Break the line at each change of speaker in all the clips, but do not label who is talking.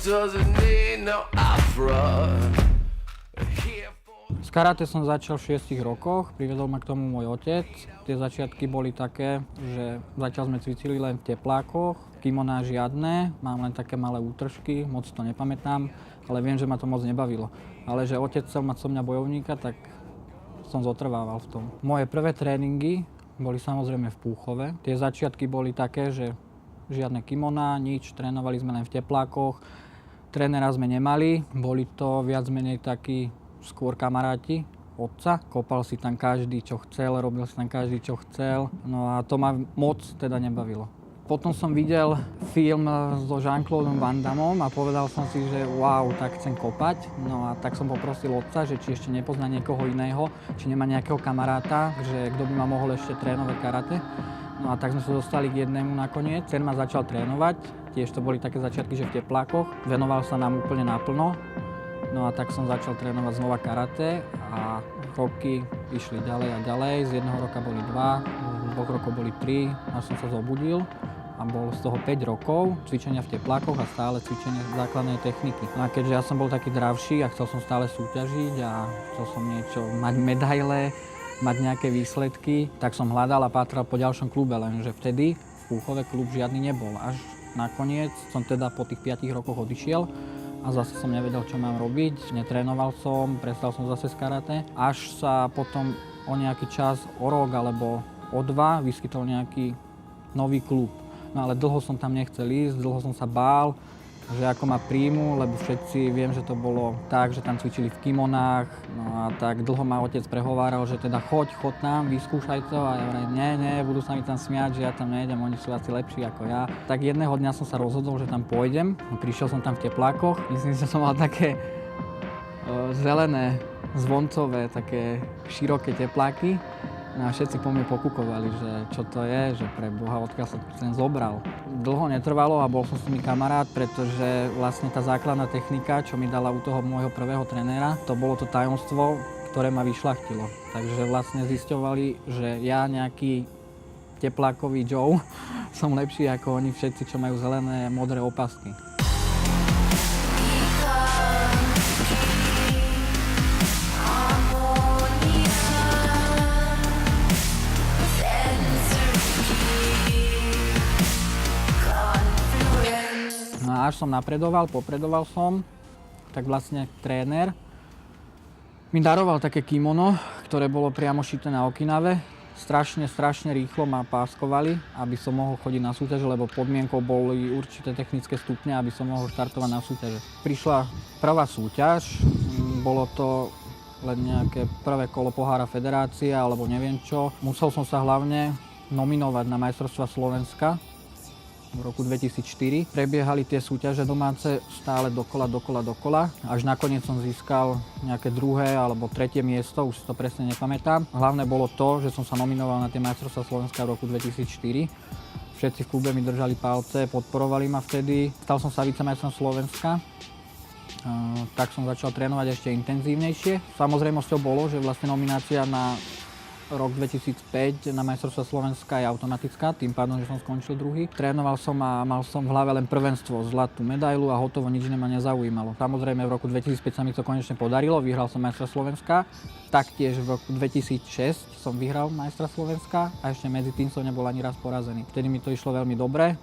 doesn't need no opera.
S karate som začal v 6 rokoch, priviedol ma k tomu môj otec. Tie začiatky boli také, že zatiaľ sme cvičili len v teplákoch, kimoná žiadne, mám len také malé útržky, moc to nepamätám, ale viem, že ma to moc nebavilo. Ale že otec chcel mať so mňa bojovníka, tak som zotrvával v tom. Moje prvé tréningy boli samozrejme v Púchove. Tie začiatky boli také, že žiadne kimoná, nič, trénovali sme len v teplákoch. Trénera sme nemali, boli to viac menej takí skôr kamaráti otca. Kopal si tam každý, čo chcel, robil si tam každý, čo chcel. No a to ma moc teda nebavilo. Potom som videl film so Jean-Claudom Van Dammom a povedal som si, že wow, tak chcem kopať. No a tak som poprosil otca, že či ešte nepozná niekoho iného, či nemá nejakého kamaráta, že kto by ma mohol ešte trénovať karate. No a tak sme sa dostali k jednému nakoniec. Ten ma začal trénovať, tiež to boli také začiatky, že v teplákoch. Venoval sa nám úplne naplno. No a tak som začal trénovať znova karate a roky išli ďalej a ďalej. Z jedného roka boli 2, z 2 rokov boli 3, až som sa zobudil a bolo z toho 5 rokov cvičenia v teplákoch a stále cvičenie základnej techniky. No a keďže ja som bol taký dravší a chcel som stále súťažiť a chcel som niečo, mať medaile, mať nejaké výsledky, tak som hľadal a pátral po ďalšom klube, lenže vtedy v Púchove klub žiadny nebol. Až nakoniec som teda po tých 5 rokoch odišiel a zase som nevedel, čo mám robiť, netrénoval som, prestal som zase z karate. Až sa potom o nejaký čas, o rok alebo o 2 vyskytol nejaký nový klub. No ale dlho som tam nechcel ísť, dlho som sa bál, že ako ma príjmu, lebo všetci viem, že to bolo tak, že tam cvičili v kimonách. No a tak dlho ma otec prehováral, že teda choď tam, vyskúšaj to. A ja hovorím, nie, budú sa mi tam smiať, že ja tam nejdem, oni sú asi lepší ako ja. Tak jedného dňa som sa rozhodol, že tam pôjdem. Prišiel som tam v teplákoch, myslím, že som mal také zelené, zvoncové, také široké tepláky. No a všetci po mne pokúkovali, že čo to je, že pre Boha, odkiaľ sa ten zobral. Dlho netrvalo a bol som s nimi kamarát, pretože vlastne tá základná technika, čo mi dala u toho môjho prvého trénera, to bolo to tajomstvo, ktoré ma vyšľachtilo. Takže vlastne zisťovali, že ja nejaký teplákový Joe som lepší ako oni všetci, čo majú zelené, modré opasky. Až som popredoval som, tak vlastne tréner mi daroval také kimono, ktoré bolo priamo šité na Okinave. Strašne rýchlo ma páskovali, aby som mohol chodiť na súťaže, lebo podmienkou boli určité technické stupne, aby som mohol štartovať na súťaže. Prišla prvá súťaž, bolo to len nejaké prvé kolo pohára federácie alebo neviem čo. Musel som sa hlavne nominovať na majstrovstvá Slovenska v roku 2004. Prebiehali tie súťaže domáce stále dokola, až nakoniec som získal nejaké 2. alebo 3. miesto, už si to presne nepamätám. Hlavné bolo to, že som sa nominoval na tie majstrovstvá Slovenska v roku 2004. Všetci v klube mi držali palce, podporovali ma vtedy. Stal som sa vicemajstrom Slovenska. Tak som začal trénovať ešte intenzívnejšie. Samozrejmosťou bolo, že vlastne nominácia na rok 2005 na majstrovstvá Slovenska je automatická, tým pádom, že som skončil druhý. Trénoval som a mal som v hlave len prvenstvo, zlatú medailu a hotovo, nič ma nezaujímalo. Samozrejme v roku 2005 sa mi to konečne podarilo, vyhral som majstra Slovenska. Taktiež v roku 2006 som vyhral majstra Slovenska a ešte medzi tým som nebol ani raz porazený. Vtedy mi to išlo veľmi dobre.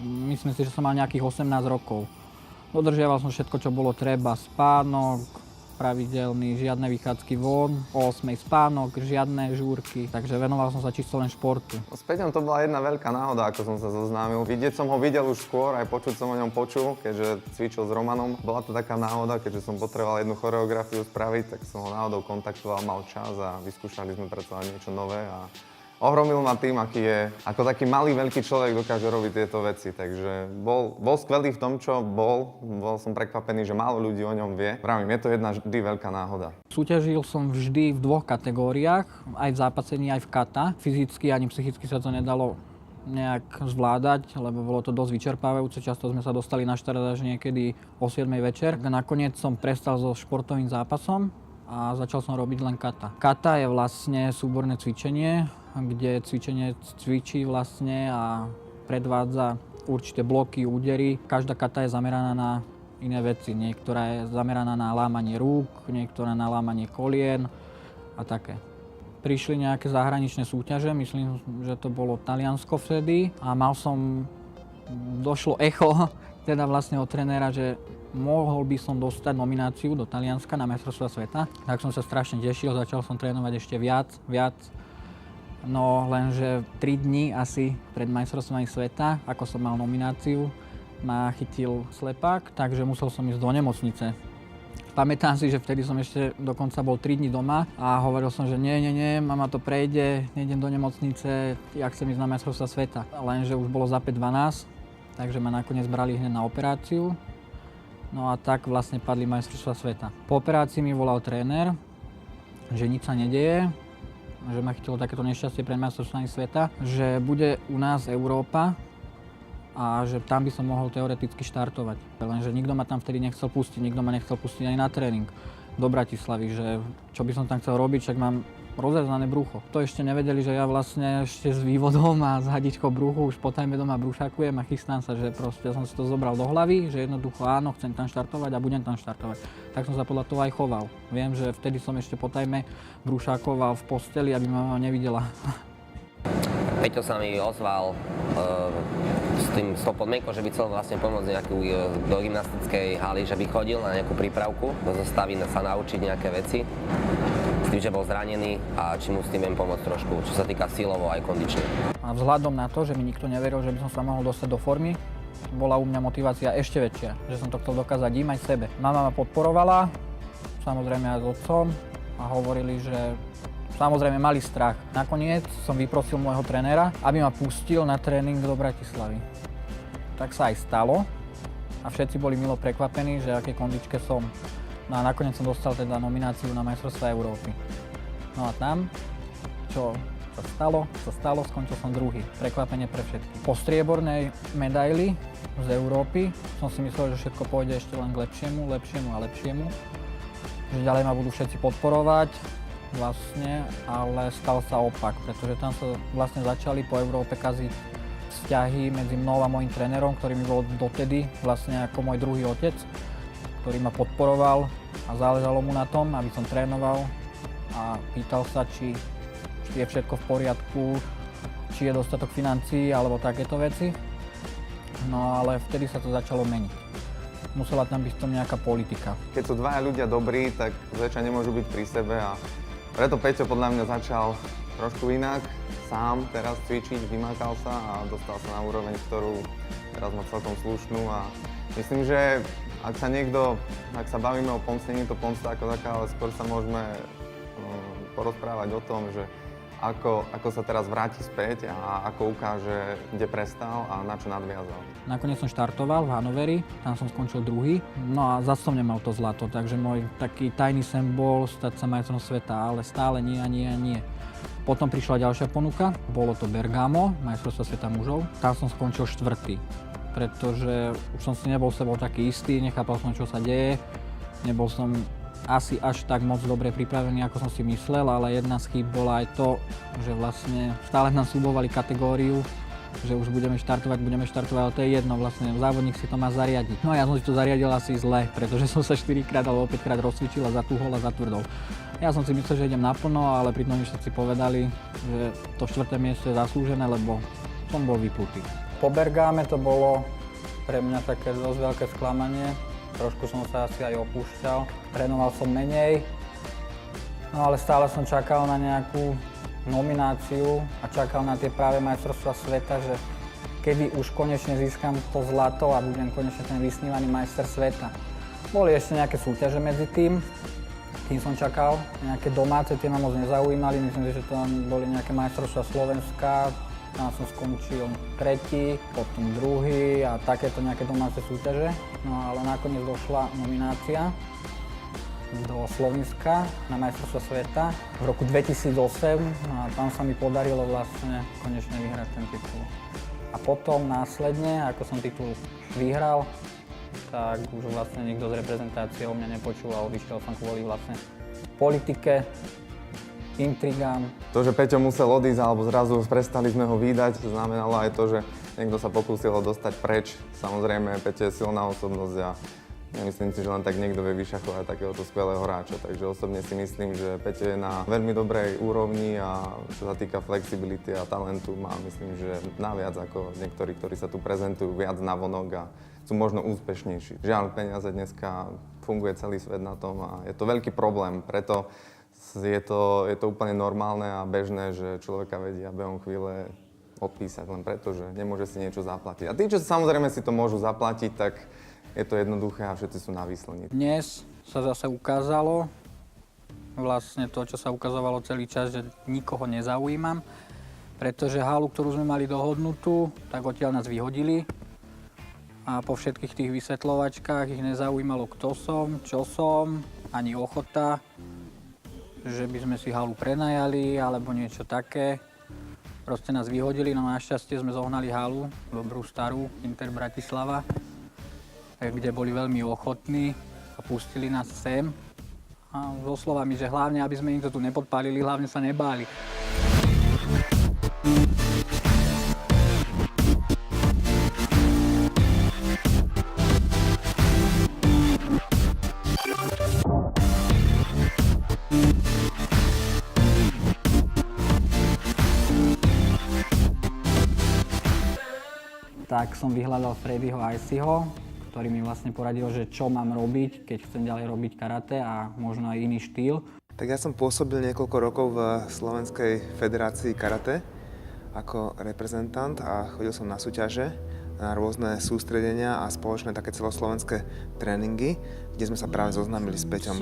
Myslím si, že som mal nejakých 18 rokov. Dodržiaval som všetko, čo bolo treba, spánok pravidelný, žiadne vychádzky von, o 8 spánok, žiadne žúrky, takže venoval som sa čisto len športu.
S Peťom to bola jedna veľká náhoda, ako som sa zoznámil. Vidieť som ho videl už skôr, aj počuť som o ňom počul, keďže cvičil s Romanom. Bola to taká náhoda, keďže som potreboval jednu choreografiu spraviť, tak som ho náhodou kontaktoval, mal čas a vyskúšali sme predsa niečo nové a ohromil ma tým, aký je, ako taký malý, veľký človek dokáže robiť tieto veci, takže bol skvelý v tom, čo bol som prekvapený, že málo ľudí o ňom vie. Vravím, je to jedna vždy veľká náhoda.
Súťažil som vždy v 2 kategóriách, aj v zápasení, aj v kata. Fyzicky ani psychicky sa to nedalo nejak zvládať, lebo bolo to dosť vyčerpávajúce, často sme sa dostali na štart až niekedy o 7 večer. Nakoniec som prestal so športovým zápasom a začal som robiť len kata. Kata je vlastne súborné cvičenie, kde cvičenec cvičí vlastne a predvádza určité bloky, údery. Každá kata je zameraná na iné veci. Niektorá je zameraná na lámanie rúk, niektorá na lámanie kolien a také. Prišli nejaké zahraničné súťaže, myslím, že to bolo Taliansko vtedy a došlo echo teda vlastne od trénera, že mohol by som dostať nomináciu do Talianska na majstrovstvá sveta. Tak som sa strašne tešil, začal som trénovať ešte viac. No lenže 3 dní asi pred majstrovstvami sveta, ako som mal nomináciu, ma chytil slepák, takže musel som ísť do nemocnice. Pamätám si, že vtedy som ešte dokonca bol 3 dní doma a hovoril som, že nie, mama to prejde, nejdem do nemocnice, ja chcem ísť na majstrovstvá sveta. Lenže už bolo za 5:12, takže ma nakoniec brali hneď na operáciu. No a tak vlastne padli majstrovstvá sveta. Po operácii mi volal tréner, že nič sa nedeje, že ma chytilo takéto nešťastie pred majstrovstvami sveta, že bude u nás Európa a že tam by som mohol teoreticky štartovať. Lenže nikto ma tam vtedy nechcel pustiť, nikto ma nechcel pustiť ani na tréning do Bratislavy, že čo by som tam chcel robiť, však mám rozrezané brucho. To ešte nevedeli, že ja vlastne ešte s vývodom a s hadičkou bruchu už po tajme doma brúšakujem a chystám sa, že proste som si to zobral do hlavy, že jednoducho áno, chcem tam štartovať a budem tam štartovať. Tak som sa podľa toho aj choval. Viem, že vtedy som ešte po tajme brúšakoval v posteli, aby ma nevidela.
Peťo sa mi ozval s tou podmienkou, že by chcel vlastne pomôcť do gymnastickej haly, že by chodil na nejakú prípravku, do zostavy sa naučiť nejaké veci. S tým, že bol zranený a či mu s tým viem pomôcť trošku, čo sa týka silovo aj kondične.
A vzhľadom na to, že mi nikto neveril, že by som sa mohol dostať do formy, bola u mňa motivácia ešte väčšia, že som to chcel dokázať im aj sebe. Mama ma podporovala, samozrejme aj s otcom a hovorili, že samozrejme mali strach. Nakoniec som vyprosil môjho trénera, aby ma pustil na tréning do Bratislavy. Tak sa aj stalo a všetci boli milo prekvapení, že aké kondičke som. No a nakoniec som dostal teda nomináciu na majstrovstvá Európy. No a tam, čo sa stalo, skončil som druhý. Prekvapenie pre všetkých. Po striebornej medaili z Európy som si myslel, že všetko pôjde ešte len k lepšiemu. Že ďalej ma budú všetci podporovať vlastne, ale stal sa opak, pretože tam sa vlastne začali po Európe kaziť vzťahy medzi mnou a môjim trénerom, ktorý mi bol dotedy vlastne ako môj druhý otec, ktorý ma podporoval a záležalo mu na tom, aby som trénoval a pýtal sa, či je všetko v poriadku, či je dostatok financií alebo takéto veci. No ale vtedy sa to začalo meniť. Musela tam byť v tom nejaká politika.
Keď sú dvaja ľudia dobrí, tak zväčša nemôžu byť pri sebe a preto Peťo podľa mňa začal trošku inak, sám teraz cvičiť, vymakal sa a dostal sa na úroveň, ktorú teraz má celkom slušnú a myslím, že ak sa bavíme o pomste, nie je to pomsta ako taká, ale skôr sa môžeme porozprávať o tom, že ako sa teraz vráti späť a ako ukáže, kde prestal a na čo nadviazal.
Nakoniec som štartoval v Hannoveri, tam som skončil druhý, no a zase som nemal to zlato, takže môj taký tajný sen bol stať sa majstrom sveta, ale stále nie. Potom prišla ďalšia ponuka, bolo to Bergamo, majstrovstvá sveta mužov, tam som skončil štvrtý, pretože už som si nebol sebou taký istý, nechápal som, čo sa deje, nebol som asi až tak moc dobre pripravený, ako som si myslel, ale jedna z chýb bola aj to, že vlastne stále nám sľubovali kategóriu, že už budeme štartovať, ale to je jedno, vlastne závodník si to má zariadiť. No a ja som si to zariadil asi zle, pretože som sa 4-krát alebo 5-krát rozcvičil a zatuhol a zatvrdol. Ja som si myslel, že idem naplno, ale pritom mi všetci povedali, že to 4. miesto je zaslúžené, lebo som bol vyplutý. Po Bergáme to bolo pre mňa také dosť veľké sklamanie. Trošku som sa asi aj opúšťal, trénoval som menej, no ale stále som čakal na nejakú nomináciu a čakal na tie práve majstrovstvá sveta, že kedy už konečne získam to zlato a budem konečne ten vysnívaný majster sveta. Boli ešte nejaké súťaže medzi tým, kým som čakal, nejaké domáce, tie ma moc nezaujímali, myslím si, že to boli nejaké majstrovstvá Slovenska. Tam som skončil tretí, potom druhý a takéto nejaké domáce súťaže. No ale nakoniec došla nominácia do Slovenska na majstrovstvá sveta v roku 2008 a tam sa mi podarilo vlastne konečne vyhrať ten titul. A potom následne, ako som titul vyhral, tak už vlastne nikto z reprezentácie o mňa nepočul a odišiel som kvôli vlastne politike, intrigám. To, že Peťo musel odísť alebo zrazu prestali sme ho vídať, znamenalo aj to, že niekto sa pokúsil ho dostať preč. Samozrejme, Peťo je silná osobnosť a
Nemyslím si, že len tak niekto vie vyšachovať takéhoto skvelého hráča, takže osobne si myslím, že Peťo je na veľmi dobrej úrovni a čo sa týka flexibility a talentu má, myslím, že naviac ako niektorí, ktorí sa tu prezentujú viac navonok a sú možno úspešnejší. Žiaľ, peniaze dneska funguje celý svet na tom a je to veľký problém, preto je to úplne normálne a bežné, že človeka vedia behom chvíle odpísať len preto, že nemôže si niečo zaplatiť. A tí, čo samozrejme si to môžu zaplatiť, tak je to jednoduché a všetci sú na výslni.
Dnes sa zase ukázalo, vlastne to, čo sa ukazovalo celý čas, že nikoho nezaujímam, pretože halu, ktorú sme mali dohodnutú, tak odtiaľ nás vyhodili a po všetkých tých vysvetľovačkách ich nezaujímalo, kto som, čo som, ani ochota, že by sme si halu prenajali alebo niečo také. Proste nás vyhodili, no našťastie sme zohnali halu, dobrú starú, Inter Bratislava, kde boli veľmi ochotní a pustili nás sem. A so slovami, že hlavne, aby sme im to tu nepodpálili, hlavne sa nebáli. Tak som vyhľadal Freddyho Icyho, ktorý mi vlastne poradil, že čo mám robiť, keď chcem ďalej robiť karate a možno aj iný štýl.
Tak ja som pôsobil niekoľko rokov v Slovenskej federácii karate ako reprezentant a chodil som na súťaže, na rôzne sústredenia a spoločné také celoslovenské tréningy, kde sme sa práve zoznámili s Peťom.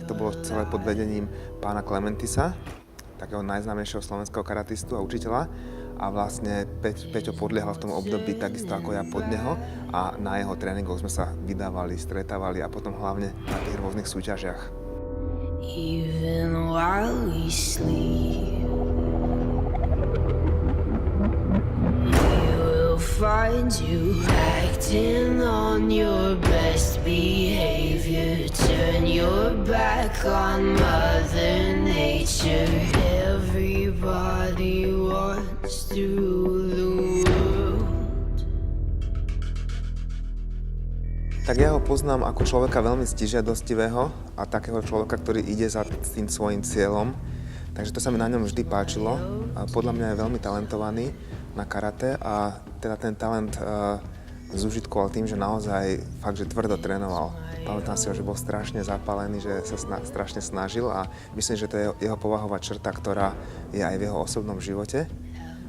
To bolo celé pod vedením pána Klementisa, takého najznámejšieho slovenského karatistu a učiteľa. A vlastne Peťo podliehal v tom období takisto ako ja pod neho a na jeho tréningoch sme sa vydávali, stretávali a potom hlavne na tých rôznych súťažiach.
Even while we sleep, we will find you acting on your best behavior. Turn your back on Mother Nature. Everybody wants to rule the world.
Tak ja ho poznám ako človeka veľmi stižiadostivého a takého človeka, ktorý ide za tým svojím cieľom. Takže to sa mi na ňom vždy páčilo. A podľa mňa je veľmi talentovaný na karate a teda ten talent zúžitkoval tým, že naozaj fakt, že tvrdo trénoval. Pamätám si ho, že bol strašne zapálený, že sa strašne snažil a myslím, že to je jeho povahová črta, ktorá je aj v jeho osobnom živote.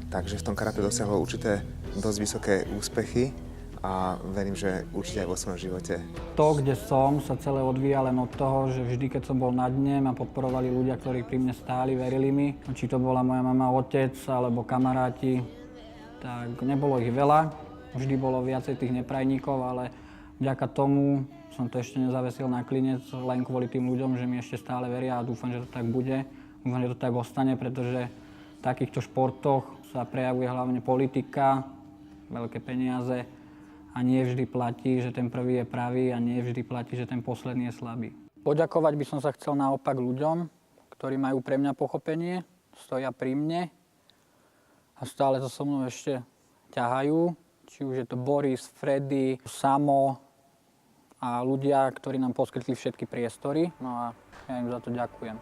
Takže v tom karate dosiahol určité dosť vysoké úspechy a verím, že určite aj vo svojom živote.
To, kde som, sa celé odvíja len od toho, že vždy, keď som bol na dne, ma podporovali ľudia, ktorí pri mne stáli, verili mi. Či to bola moja mama, otec alebo kamaráti, tak nebolo ich veľa. Vždy bolo viacej tých neprajníkov, ale vďaka tomu som to ešte nezavesil na klinec len kvôli tým ľuďom, že mi ešte stále veria a dúfam, že to tak bude. Dúfam, že to tak ostane, pretože v takýchto športoch sa prejavuje hlavne politika, veľké peniaze a nie vždy platí, že ten prvý je pravý a nie vždy platí, že ten posledný je slabý. Poďakovať by som sa chcel naopak ľuďom, ktorí majú pre mňa pochopenie, stoja pri mne a stále to so mnou ešte ťahajú. Či už je to Boris, Freddy, Samo a ľudia, ktorí nám poskytli všetky priestory. No a ja im za to ďakujem.